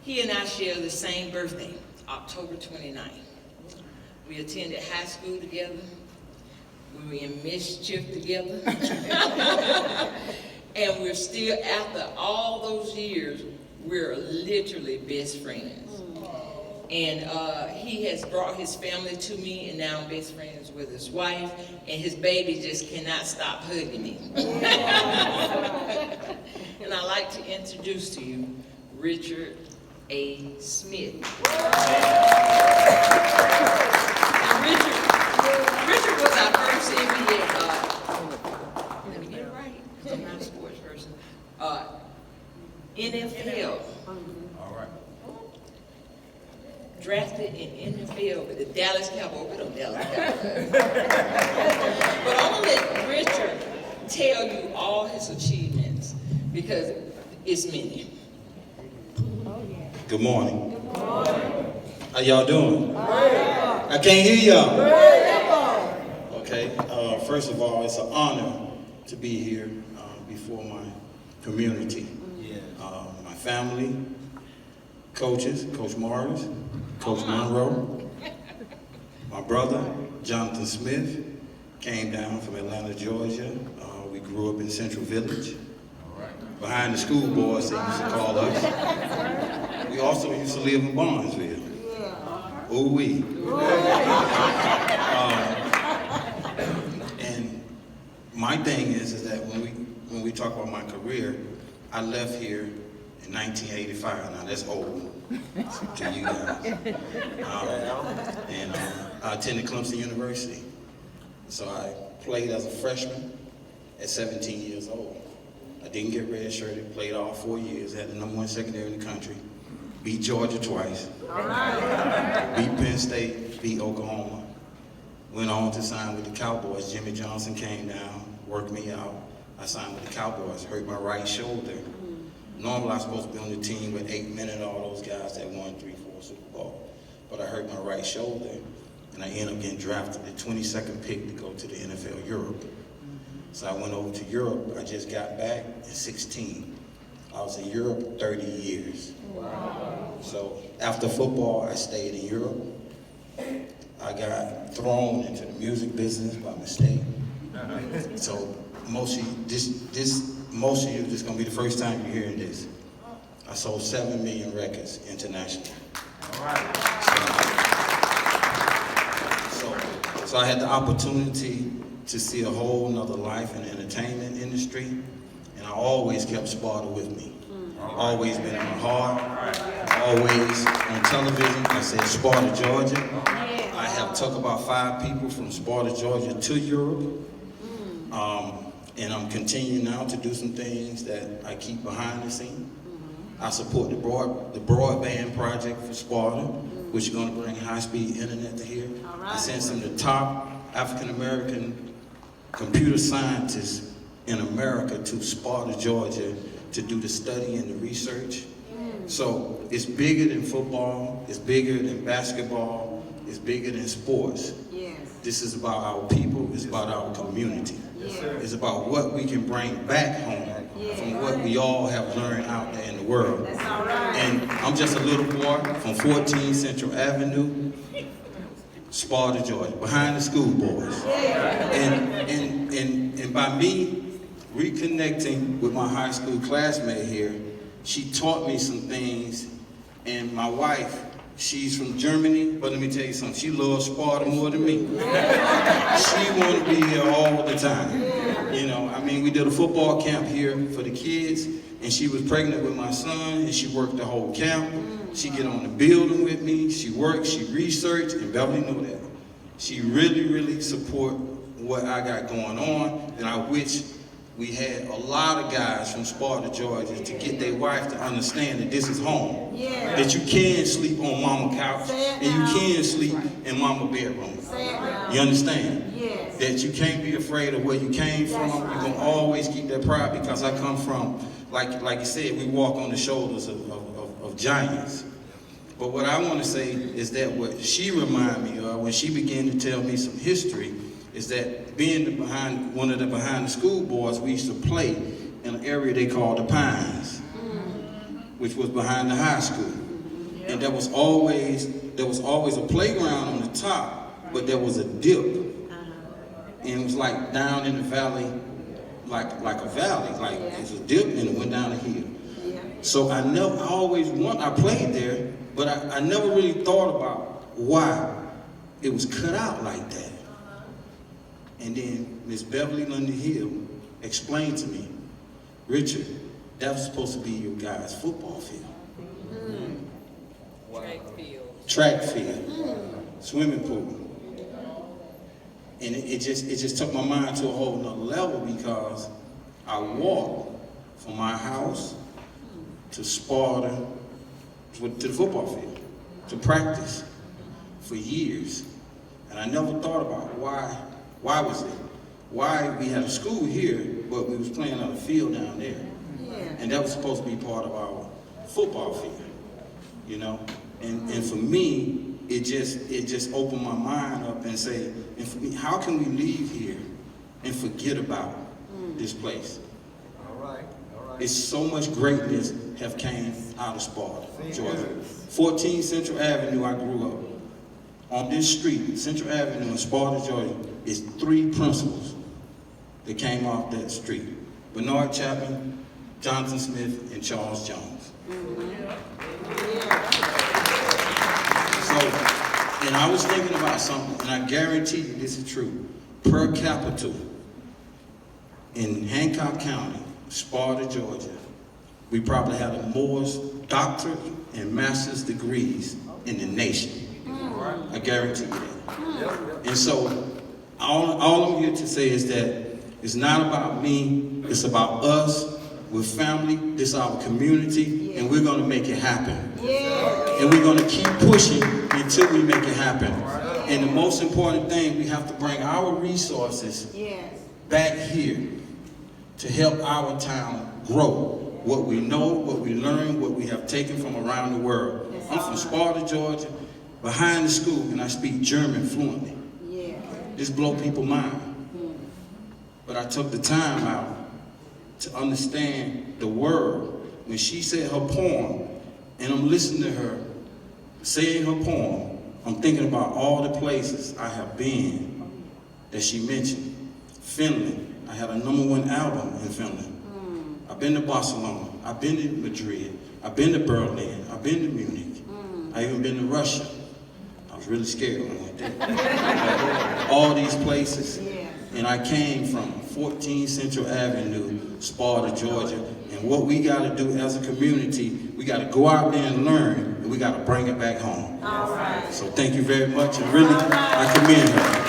He and I share the same birthday, October 29th. We attended high school together. We were in mischief together. And we're still, after all those years, we're literally best friends. And he has brought his family to me, and now I'm best friends with his wife, and his baby just cannot stop hugging me. And I'd like to introduce to you Richard A. Smith. Richard was our first NBA, let me get it right, because I'm not a sports person, NFL. All right. Drafted in NFL with the Dallas Cowboys. We don't Dallas Cowboys. But I'm going to let Richard tell you all his achievements, because it's many. Good morning. Good morning. How y'all doing? I can't hear y'all. Okay. First of all, it's an honor to be here before my community. My family, coaches, Coach Morris, Coach Monroe, my brother, Jonathan Smith, came down from Atlanta, Georgia. We grew up in Central Village. Behind the school boards, they used to call us. We also used to live in Barnesville. Ooh-wee. And my thing is that when we talk about my career, I left here in 1985. Now that's old to you guys. And I attended Clemson University. So I played as a freshman at 17 years old. I didn't get redshirted, played all 4 years, had the #1 secondary in the country, beat Georgia twice, beat Penn State, beat Oklahoma, went on to sign with the Cowboys. Jimmy Johnson came down, worked me out. I signed with the Cowboys, hurt my right shoulder. Normally I was supposed to be on the team with 8 men and all those guys that won 3, 4 Super Bowl. But I hurt my right shoulder, and I ended up getting drafted the 22nd pick to go to the NFL Europe. So I went over to Europe. I just got back at 16. I was in Europe 30 years. Wow. So after football, I stayed in Europe. I got thrown into the music business by mistake. So most of you, this is gonna be the first time you're hearing this. I sold 7 million records internationally. All right. So I had the opportunity to see a whole nother life in the entertainment industry, and I always kept Sparta with me. Always been in my heart, always on television. I said Sparta, Georgia. I have took about 5 people from Sparta, Georgia to Europe, and I'm continuing now to do some things that I keep behind the scene. I support the broadband project for Sparta, which is going to bring high-speed internet to here. I sent some of the top African-American computer scientists in America to Sparta, Georgia to do the study and the research. So it's bigger than football, it's bigger than basketball, it's bigger than sports. This is about our people, it's about our community. It's about what we can bring back home from what we all have learned out there in the world. And I'm just a little boy from 14 Central Avenue, Sparta, Georgia, behind the school boys. And by me reconnecting with my high school classmate here, she taught me some things. And my wife, she's from Germany, but let me tell you something, she loves Sparta more than me. She want to be here all the time. You know, I mean, we did a football camp here for the kids, and she was pregnant with my son, and she worked the whole camp. She get on the building with me, she worked, she researched, and Beverly knew that. She really, really support what I got going on, and I wish we had a lot of guys from Sparta, Georgia, to get their wife to understand that this is home. That you can sleep on mama couch, and you can sleep in mama bedroom. You understand? That you can't be afraid of where you came from. You're going to always keep that pride, because I come from, like you said, we walk on the shoulders of giants. But what I want to say is that what she reminded me of when she began to tell me some history is that being one of the behind the school boys, we used to play in an area they called the Pines, which was behind the high school. And there was always a playground on the top, but there was a dip. And it was like down in the valley, like a valley, like it was a dip and it went down a hill. So I played there, but I never really thought about why it was cut out like that. And then Miss Beverly Lundy-Hill explained to me, Richard, that was supposed to be your guys' football field. Track field. Swimming pool. And it just took my mind to a whole nother level, because I walked from my house to Sparta, to the football field, to practice for years. And I never thought about why was it? Why we had a school here, but we was playing on a field down there. And that was supposed to be part of our football field, you know? And for me, it just opened my mind up and say, and for me, how can we leave here and forget about this place? All right. It's so much greatness have came out of Sparta, Georgia. 14 Central Avenue, I grew up. On this street, Central Avenue in Sparta, Georgia, is 3 principals that came off that street. Bernard Chapman, Jonathan Smith, and Charles Jones. So, and I was thinking about something, and I guarantee you this is true. Per capita, in Hancock County, Sparta, Georgia, we probably have the most doctorate and master's degrees in the nation. I guarantee you that. And so, all I'm here to say is that it's not about me, it's about us. We're family, this is our community, and we're gonna make it happen. And we're gonna keep pushing until we make it happen. And the most important thing, we have to bring our resources back here to help our town grow. What we know, what we learn, what we have taken from around the world. I'm from Sparta, Georgia, behind the school, and I speak German fluently. This blow people's mind. But I took the time out to understand the word. When she said her poem, and I'm listening to her saying her poem, I'm thinking about all the places I have been that she mentioned. Finland, I had a #1 album in Finland. I've been to Barcelona, I've been to Madrid, I've been to Berlin, I've been to Munich, I've even been to Russia. I was really scared when I went there. All these places, and I came from 14 Central Avenue, Sparta, Georgia. And what we got to do as a community, we got to go out there and learn, and we got to bring it back home. So thank you very much, and really, I commend her.